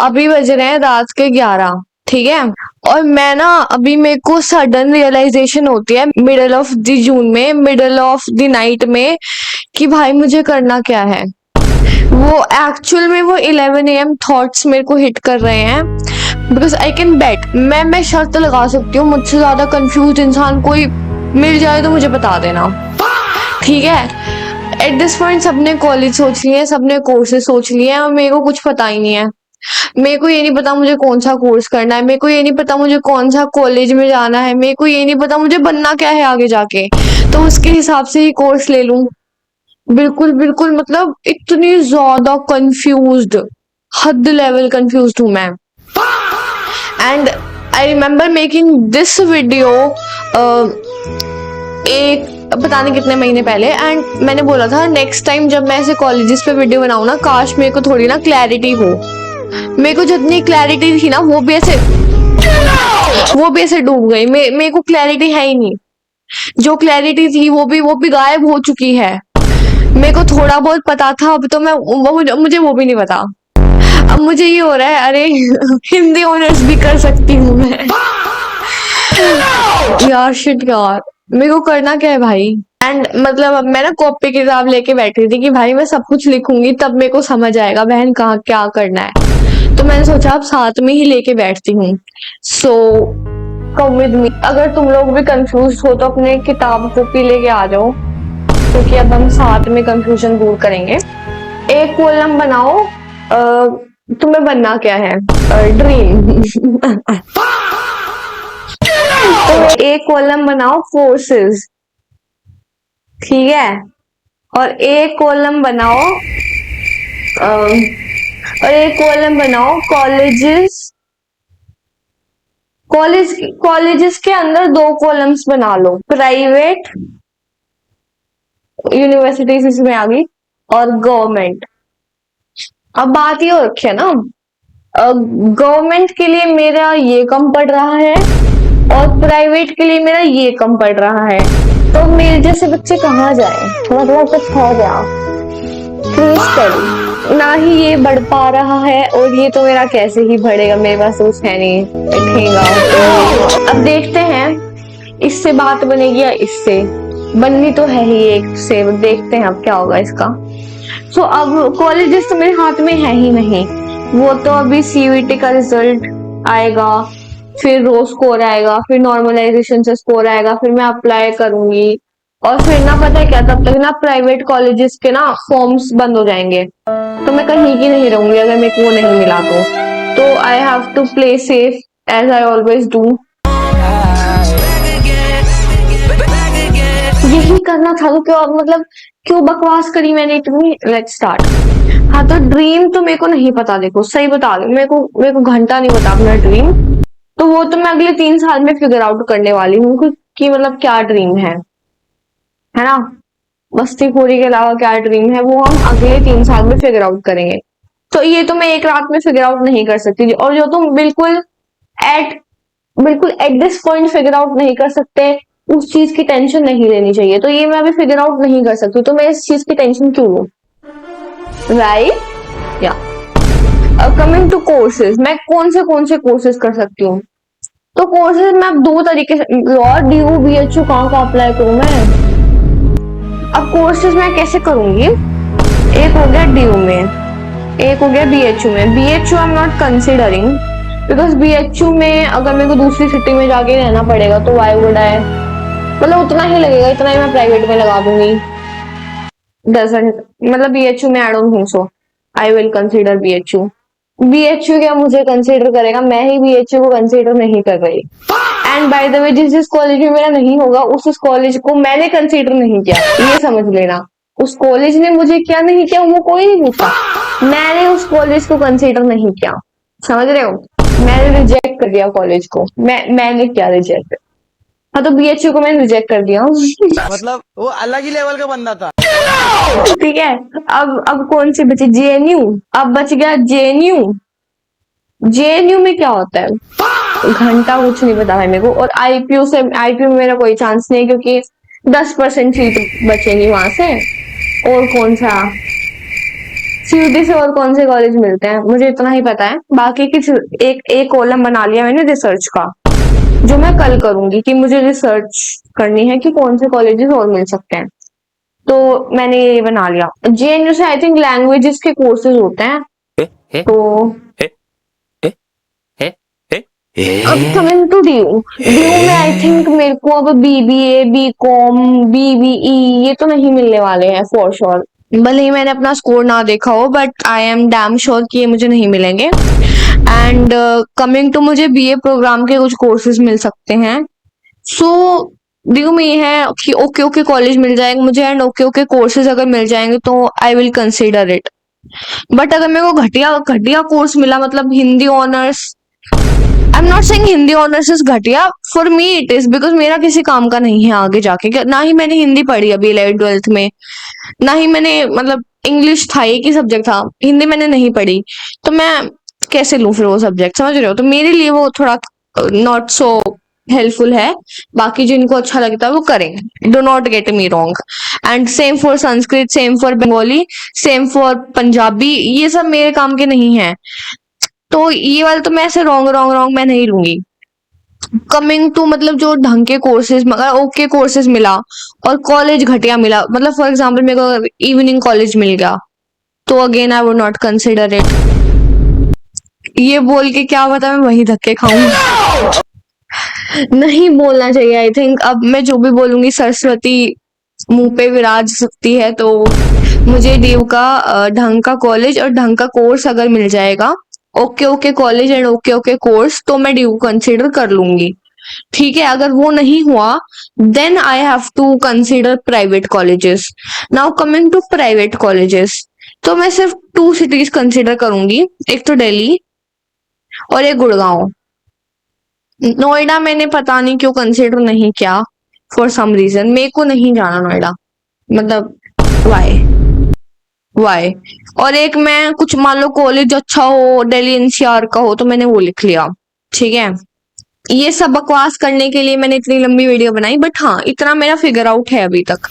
अभी बज रहे हैं रात के 11, ठीक है। और मैं ना अभी मेरे को सडन रियलाइजेशन होती है मिडल ऑफ द जून में, मिडल ऑफ द नाइट में, कि भाई मुझे करना क्या है। वो एक्चुअल में वो 11 AM थॉट्स मेरे को हिट कर रहे हैं। बिकॉज आई कैन बेट, मैं शर्त लगा सकती हूँ, मुझसे ज्यादा कंफ्यूज इंसान कोई मिल जाए तो मुझे बता देना, ठीक है। एट दिस पॉइंट सबने कॉलेज सोच लिए, सबने कोर्सेज सोच लिए और मेरे को कुछ पता ही नहीं है। मेरे को ये नहीं पता मुझे कौन सा कोर्स करना है, मेरे को ये नहीं पता मुझे कौन सा कॉलेज में जाना है, मेरे को ये नहीं पता मुझे बनना क्या है आगे जाके, तो उसके हिसाब से ही कोर्स ले लूं। बिल्कुल बिल्कुल, मतलब इतनी ज्यादा कंफ्यूज्ड, हद लेवल कंफ्यूज्ड हूं मैं। And I remember making this video एक पता नहीं कितने महीने पहले, एंड मैंने बोला था नेक्स्ट टाइम जब मैं ऐसे कॉलेजेस पे वीडियो बनाऊं ना, काश मेरे को थोड़ी ना क्लैरिटी हो। मेरे को जितनी क्लैरिटी थी ना वो भी ऐसे डूब गई। मेरे को क्लैरिटी है ही नहीं। जो क्लैरिटी थी वो भी गायब हो चुकी है। मेरे को थोड़ा बहुत पता था, अब तो मुझे वो भी नहीं पता। अब मुझे ये हो रहा है, अरे हिंदी ऑनर्स भी कर सकती हूँ मैं। यार शिट यार, मेरे को करना क्या है भाई। एंड मतलब अब मैं ना कॉपी किताब लेके बैठी थी कि भाई मैं सब कुछ लिखूंगी तब मेरे को समझ आएगा बहन कहाँ क्या करना है। तो मैंने सोचा अब साथ में ही लेके बैठती हूँ। सो कम विद मी। अगर तुम लोग भी कंफ्यूज हो तो अपने किताब कॉपी लेके आ जाओ, क्योंकि अब हम साथ में कंफ्यूजन दूर करेंगे। एक कॉलम बनाओ, तुम्हें बनना क्या है, ड्रीम। तो एक कॉलम बनाओ कोर्सेज, ठीक है, और एक कॉलम बनाओ कॉलेजेस। कॉलेजेस के अंदर 2 कॉलम्स बना लो, प्राइवेट यूनिवर्सिटीज इसमें आ गई और गवर्नमेंट। अब बात ये हो रखी है ना, गवर्नमेंट के लिए मेरा ये कम पड़ रहा है और प्राइवेट के लिए मेरा ये कम पड़ रहा है, तो मेरे जैसे बच्चे कहाँ जाए। थोड़ा थोड़ा कुछ हो गया प्लीज स्टडी। ना ही ये बढ़ पा रहा है और ये तो मेरा कैसे ही बढ़ेगा, मेरे पास कुछ है नहीं बैठेगा। तो अब देखते हैं इससे बात बनेगी या इससे, बननी तो है ही एक से, देखते हैं अब क्या होगा इसका। सो अब कॉलेजेस तो मेरे हाथ में है ही नहीं, वो तो अभी सीयूईटी का रिजल्ट आएगा, फिर रो स्कोर आएगा, फिर नॉर्मलाइजेशन से स्कोर आएगा, फिर मैं अप्लाई करूंगी, और फिर ना पता है क्या, तब तक ना प्राइवेट कॉलेजेस के ना फॉर्म्स बंद हो जाएंगे, तो मैं कहीं की नहीं रहूंगी अगर मेरे को वो नहीं मिला तो I have to play safe as I always do. यही करना था तो क्यों, मतलब क्यों बकवास करी मैंने इतनी। Let's start. हाँ तो ड्रीम तो मेरे को नहीं पता, देखो सही बता दो, मेरे को घंटा नहीं पता अपना ड्रीम, तो वो तो मैं अगले 3 साल में फिगर आउट करने वाली हूँ कि मतलब क्या ड्रीम है ना। मस्तीखोरी के अलावा क्या ड्रीम है वो हम अगले 3 साल में फिगर आउट करेंगे। तो ये तो मैं एक रात में फिगर आउट नहीं कर सकती, और जो तुम एट बिल्कुल at this point figure out नहीं कर सकते, उस चीज की टेंशन नहीं लेनी चाहिए। तो ये मैं अभी फिगर आउट नहीं कर सकती, तो मैं इस चीज की टेंशन क्यों लूं, राइट। या कमिंग टू कोर्सेज, मैं कौन से कोर्सेज कर सकती हूँ। तो कोर्सेज मैं अब 2 तरीके से, DU BHU कहाँ का अप्लाई करूँ मैं। अब कोर्सेज मैं कैसे करूंगी, एक हो गया DU में, एक हो गया BHU में। BHU I am not considering, because BHU में अगर मेरे को दूसरी सिटी में जाके रहना पड़ेगा तो वाई वुड आई, मतलब उतना ही लगेगा, इतना ही मैं प्राइवेट में लगा दूंगी। डजंट, मतलब BHU में आई don't think so I will consider BHU। BHU क्या मुझे कंसिडर करेगा, मैं ही BHU को कंसिडर नहीं कर रही। एंड बाय द वे जिस कॉलेज में मेरा नहीं होगा उस कॉलेज को मैंने कंसिडर नहीं किया, ये समझ लेना। उस कॉलेज ने मुझे क्या नहीं किया वो कोई नहीं पूछा, मैंने उस कॉलेज को कंसिडर नहीं किया, समझ रहे हो। मैंने रिजेक्ट कर दिया कॉलेज को, मैंने क्या रिजेक्ट। हाँ तो BHU को मैंने रिजेक्ट कर दिया। मतलब वो अलग ही लेवल का बंदा था। ठीक है, अब कौन सी बची, JNU। अब बच गया JNU। JNU में क्या होता है घंटा कुछ नहीं पता है मेरे को। और IPU में मेरा कोई चांस नहीं, क्योंकि 10% सीट बचेंगी वहां से। और कौन सा, सीयूटी से और कौन से कॉलेज मिलते हैं मुझे इतना ही पता है, बाकी किस एक कॉलम बना लिया मैंने रिसर्च का, जो मैं कल करूंगी कि मुझे रिसर्च करनी है कि कौन से कॉलेजेस और मिल सकते हैं। तो मैंने ये बना लिया। जेएनयू से आई थिंक लैंग्वेजेस के कोर्सेज होते हैं। तो अब कमिंग टू डीयू में आई थिंक मेरे को अब बीबीए, बीकॉम, बीबीई ये तो नहीं मिलने वाले हैं फॉर श्योर। भले ही मैंने अपना स्कोर ना देखा हो, but I am damn sure कि ये मुझे नहीं मिलेंगे। एंड कमिंग टू मुझे बीए प्रोग्राम के कुछ कोर्सेज मिल सकते हैं। सो डीयू में ये है कि ओके ओके कॉलेज मिल जाएंगे मुझे, एंड ओके ओके कोर्सेज अगर मिल जाएंगे तो I will consider it. But अगर मेरे को घटिया घटिया कोर्स मिला, मतलब Hindi honours, I am not saying Hindi honours is घटिया, for me it is, because मेरा किसी काम का नहीं है आगे जाके। ना ही मैंने हिंदी पढ़ी अभी 11th-12th में, ना ही मैंने, मतलब इंग्लिश था एक ही सब्जेक्ट था, हिंदी मैंने नहीं पढ़ी, तो मैं कैसे लूं फिर वो सब्जेक्ट, समझ रहे हो? तो मेरे लिए वो थोड़ा नॉट सो हेल्पफुल है। बाकी जिनको अच्छा लगता है वो करें, do not get me wrong. And same for Sanskrit, same for Bengali, same for Punjabi, ये सब मेरे काम के नहीं है। तो ये वाला तो मैं ऐसे रॉन्ग मैं नहीं लूंगी। कमिंग टू मतलब जो ढंग के कोर्सेज, मगर ओके कोर्सेज मिला और कॉलेज घटिया मिला, मतलब फॉर एग्जांपल मेरे को इवनिंग कॉलेज मिल गया, तो again I would not consider it. ये बोल के क्या पता मैं वही धक्के खाऊं। नहीं बोलना चाहिए आई थिंक। अब मैं जो भी बोलूंगी सरस्वती मुंह पे विराज सकती है। तो मुझे डीयू का ढंग का कॉलेज और ढंग का कोर्स अगर मिल जाएगा, okay okay college and okay okay course, तो मैं डीयू कंसिडर कर लूंगी। ठीक है, अगर वो नहीं हुआ then I have to consider private colleges. Now coming to private colleges, तो मैं सिर्फ 2 सिटीज कंसिडर करूंगी, एक तो दिल्ली और एक गुड़गांव। नोएडा मैंने पता नहीं क्यों कंसिडर नहीं किया, फॉर सम रीजन मेरे को नहीं जाना नोएडा, मतलब वाई। और एक मैं कुछ मान लो कॉलेज अच्छा हो, दिल्ली एनसीआर का हो, तो मैंने वो लिख लिया। ठीक है, ये सब बकवास करने के लिए मैंने इतनी लंबी वीडियो बनाई, बट हाँ इतना मेरा फिगर आउट है अभी तक।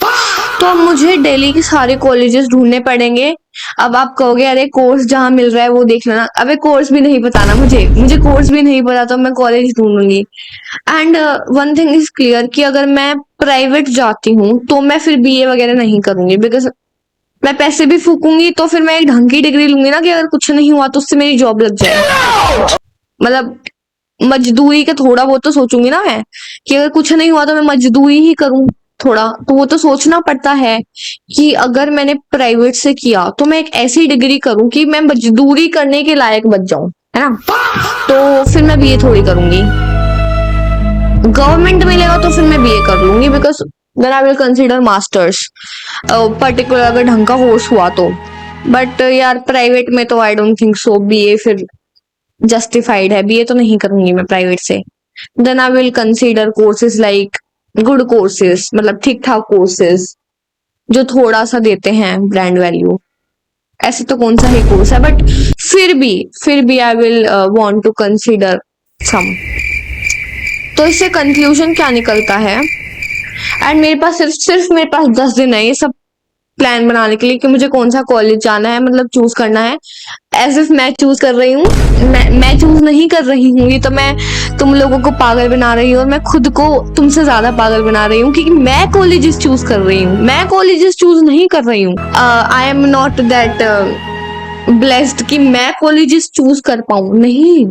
तो अब मुझे दिल्ली के सारे कॉलेजेस ढूंढने पड़ेंगे। अब आप कहोगे अरे कोर्स जहां मिल रहा है वो देख लेना, अबे कोर्स भी नहीं पता ना मुझे कोर्स भी नहीं पता, तो मैं कॉलेज ढूंढूंगी। And one thing is clear कि अगर मैं प्राइवेट जाती हूँ तो मैं फिर बीए वगैरह नहीं करूंगी, बिकॉज मैं पैसे भी फूकूंगी, तो फिर मैं एक ढंग की डिग्री लूंगी ना कि अगर कुछ नहीं हुआ तो उससे मेरी जॉब लग जाए। मतलब मजदूरी का थोड़ा बहुत तो सोचूंगी ना मैं, कि अगर कुछ नहीं हुआ तो मैं मजदूरी ही करूं थोड़ा, तो वो तो सोचना पड़ता है कि अगर मैंने प्राइवेट से किया तो मैं एक ऐसी डिग्री करूं कि मैं मजदूरी करने के लायक बच जाऊं, है ना? तो फिर मैं बीए थोड़ी करूंगी। गवर्नमेंट मिलेगा तो फिर मैं बीए कर लूंगी, because then I will consider masters, particular अगर ढंग का कोर्स हुआ तो। बट यार प्राइवेट में तो I don't think so BA फिर जस्टिफाइड है, बीए तो नहीं करूंगी मैं प्राइवेट से। Then I will consider courses like good courses, मतलब ठीक ठाक कोर्सेज जो थोड़ा सा देते हैं ब्रांड वैल्यू। ऐसे तो कौन सा ही कोर्स है, बट फिर भी I will want to consider some. तो इससे कंक्लूजन क्या निकलता है, एंड मेरे पास सिर्फ मेरे पास 10 दिन है ये सब प्लान बनाने के लिए कि मुझे कौन सा कॉलेज जाना है, मतलब चूज करना है। एज इफ मैं चूज कर रही हूँ, मैं चूज नहीं कर रही हूँ, ये तो मैं तुम लोगों को पागल बना रही हूँ, और मैं खुद को तुमसे ज्यादा पागल बना रही हूँ क्योंकि मैं कॉलेजेस चूज कर रही हूँ, मैं कॉलेजेस चूज नहीं कर रही हूँ। आई एम नॉट दैट ब्लेस्ड कि मैं कॉलेजेस चूज कर पाऊं, नहीं,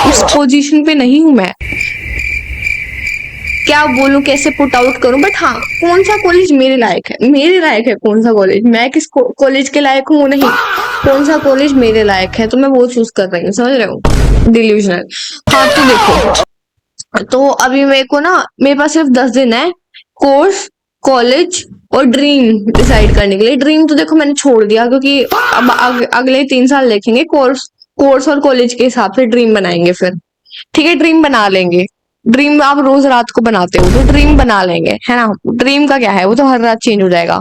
उस पोजीशन पे नहीं हूं मैं। क्या बोलूं, कैसे पुट आउट करूं, बट हाँ कौन सा कॉलेज मेरे लायक है कौन सा कॉलेज, मैं किस कॉलेज के लायक हूँ नहीं, कौन सा कॉलेज मेरे लायक है, तो मैं वो चूज कर रही हूँ, समझ रहे हो? डिल्यूजनल। हाँ तो देखो, तो अभी मेरे को ना, मेरे पास सिर्फ 10 दिन है कोर्स, कॉलेज और ड्रीम डिसाइड करने के लिए। ड्रीम तो देखो मैंने छोड़ दिया, क्योंकि अब अगले 3 साल देखेंगे, कोर्स और कॉलेज के हिसाब से ड्रीम बनाएंगे फिर। ठीक है, ड्रीम बना लेंगे। ड्रीम आप रोज रात को बनाते हो, तो ड्रीम बना लेंगे, है ना? ड्रीम का क्या है, वो तो हर रात चेंज हो जाएगा।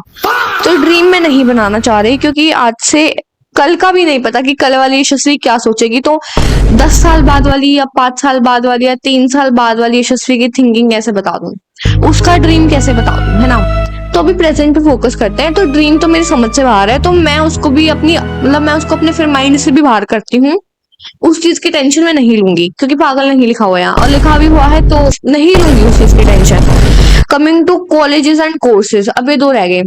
तो ड्रीम में नहीं बनाना चाह रही, क्योंकि आज से कल का भी नहीं पता कि कल वाली यशस्वी क्या सोचेगी। तो 10 साल बाद वाली या 5 साल बाद वाली या 3 साल बाद वाली यशस्वी की थिंकिंग कैसे बता दूं, उसका ड्रीम कैसे बता दूं, है ना? तो अभी प्रेजेंट पे फोकस करते हैं। तो ड्रीम तो मेरी समझ से बाहर है, तो मैं उसको भी अपनी मतलब मैं उसको अपने फिर माइंड से भी बाहर करती हूँ। उस चीज की टेंशन मैं नहीं लूंगी, क्योंकि पागल नहीं लिखा हुआ है यहाँ, और लिखा भी हुआ है तो नहीं लूंगी उस चीज की tension. Coming to colleges and courses, अब ये दो रह गए।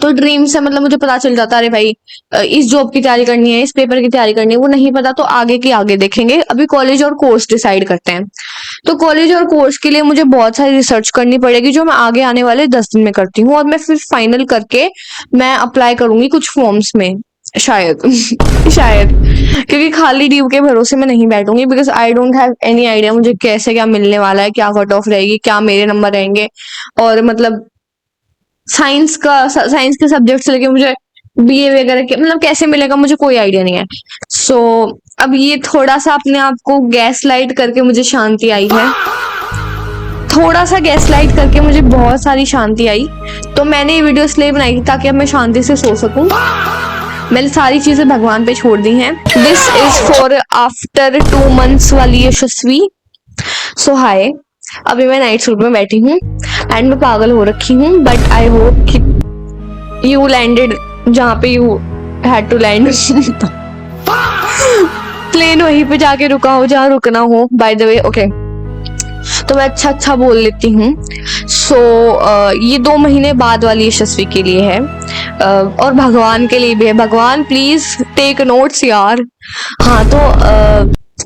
तो ड्रीम से मतलब मुझे पता चल जाता है, अरे भाई इस जॉब की तैयारी करनी है, इस पेपर की तैयारी करनी है। वो नहीं पता तो आगे की आगे देखेंगे, अभी कॉलेज और कोर्स डिसाइड करते हैं। तो कॉलेज और कोर्स के लिए मुझे बहुत सारी रिसर्च करनी पड़ेगी, जो मैं आगे आने वाले 10 दिन में करती हूँ, और मैं फिर फाइनल करके मैं अप्लाई करूंगी कुछ फॉर्म्स में, शायद शायद, क्योंकि खाली ड्यू के भरोसे में नहीं बैठूंगी, because I don't have any idea मुझे कैसे क्या मिलने वाला है, क्या कट ऑफ रहेगी, क्या मेरे नंबर रहेंगे, और मतलब साइंस के सब्जेक्ट से लेके मुझे बीए वगैरह के मतलब कैसे मिलेगा मुझे कोई आइडिया नहीं है। सो अब ये थोड़ा सा अपने आप को गैस लाइट करके मुझे शांति आई है, थोड़ा सा गैस लाइट करके मुझे बहुत सारी शांति आई। तो मैंने ये वीडियो इसलिए बनाई थी ताकि अब मैं शांति से सो सकूं। मैंने सारी चीजें भगवान पे छोड़ दी हैं। This is for after 2 months वाली यशस्वी। सो हाय, अभी मैं नाइट सूट में बैठी हूँ एंड मैं पागल हो रखी हूँ, बट आई होप कि यू लैंडेड जहाँ पे you had to land. Plane वहीं पे जाके रुका हो जहाँ रुकना हो, बाय द वे। ओके, तो मैं अच्छा बोल लेती हूँ। सो ये 2 महीने बाद वाली यशस्वी के लिए है, और भगवान के लिए भी है। भगवान प्लीज टेक नोट्स यार। हाँ, तो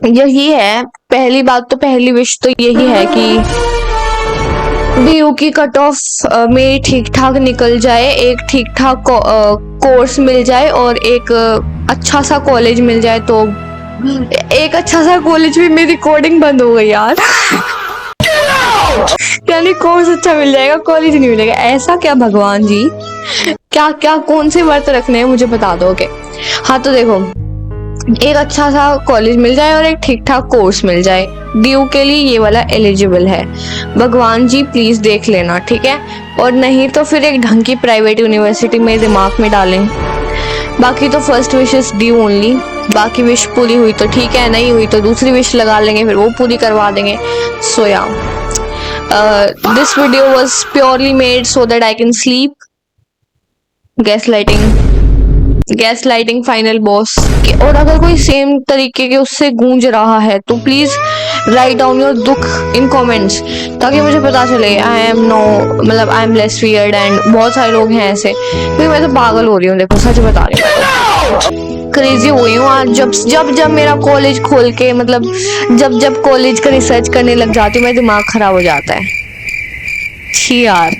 यही है पहली बात, तो पहली विश तो यही है कि डीयू की कट ऑफ मेरी ठीक ठाक निकल जाए, एक ठीक ठाक कोर्स मिल जाए, और एक अच्छा सा कॉलेज मिल जाए। तो एक अच्छा सा कॉलेज में मेरी रिकॉर्डिंग बंद हो गई यार। यानी कोर्स अच्छा मिल जाएगा, कॉलेज नहीं मिलेगा, ऐसा क्या भगवान जी? क्या क्या कौन से व्रत रखने हैं मुझे बता दो। ओके, हाँ तो देखो, एक अच्छा सा कॉलेज मिल जाए और एक ठीक ठाक कोर्स मिल जाए। ड्यू के लिए ये वाला एलिजिबल है, भगवान जी प्लीज देख लेना, ठीक है? और नहीं तो फिर एक ढंग की प्राइवेट यूनिवर्सिटी में दिमाग में डालें। बाकी तो first wish is due only. बाकी विश पूरी हुई तो ठीक है, नहीं हुई तो दूसरी विश लगा लेंगे, फिर वो पूरी करवा देंगे। सो या this video was purely made so that I can sleep. Gas lighting final boss. और अगर कोई सेम तरीके के उससे गूंज रहा है तो प्लीज राइट डाउन योर दुख इन कमेंट्स, ताकि मुझे पता चले I am less weird. And बहुत सारे लोग हैं ऐसे, क्योंकि मैं तो पागल हो रही हूँ, देखो सच बता रही हूँ, क्रेजी हो गई हूँ आज। जब मेरा कॉलेज खोल के मतलब जब कॉलेज का रिसर्च करने लग जाती हूँ, मेरा दिमाग खराब हो जाता है। छी यार,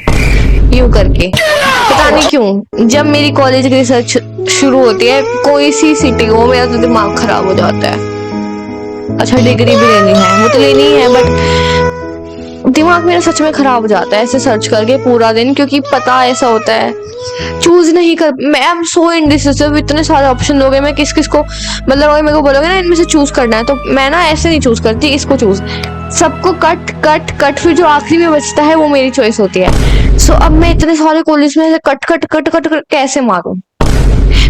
यूं करके पता नहीं क्यों जब मेरी कॉलेज की रिसर्च शुरू होती है कोई सी सिटी हो, मेरा तो दिमाग खराब हो जाता है। अच्छा, डिग्री भी लेनी है, वो तो लेनी ही है, बट दिमाग मेरा सच में खराब हो जाता है ऐसे सर्च करके पूरा दिन, क्योंकि पता ऐसा होता है चूज नहीं कर। मैं आई एम सो इनडिसिसिव, इतने सारे ऑप्शन हो गए, मैं किस को मतलब अगर मेरे को बोलोगे ना इनमें से चूज करना है, तो मैं ना ऐसे नहीं चूज करती, इसको चूज, सबको कट कट कट, फिर जो आखिरी में बचता है वो मेरी चॉइस होती है। सो अब मैं इतने सारे कॉलेज में cut cut cut cut cut कैसे मारूं?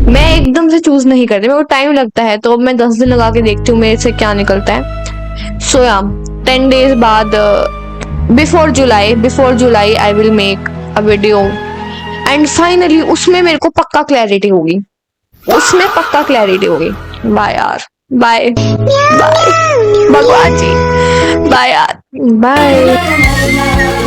मैं एकदम से चूज नहीं करती, मेरे को टाइम लगता है, तो मैं 10 दिन लगा के देखती हूँ मेरे से क्या निकलता है। सो या 10 days बाद before July I will make a video, and finally उसमें मेरे को पक्का क्लैरिटी होगी, बाय यार, बाय बाय भगवान जी, बाय यार, बाय।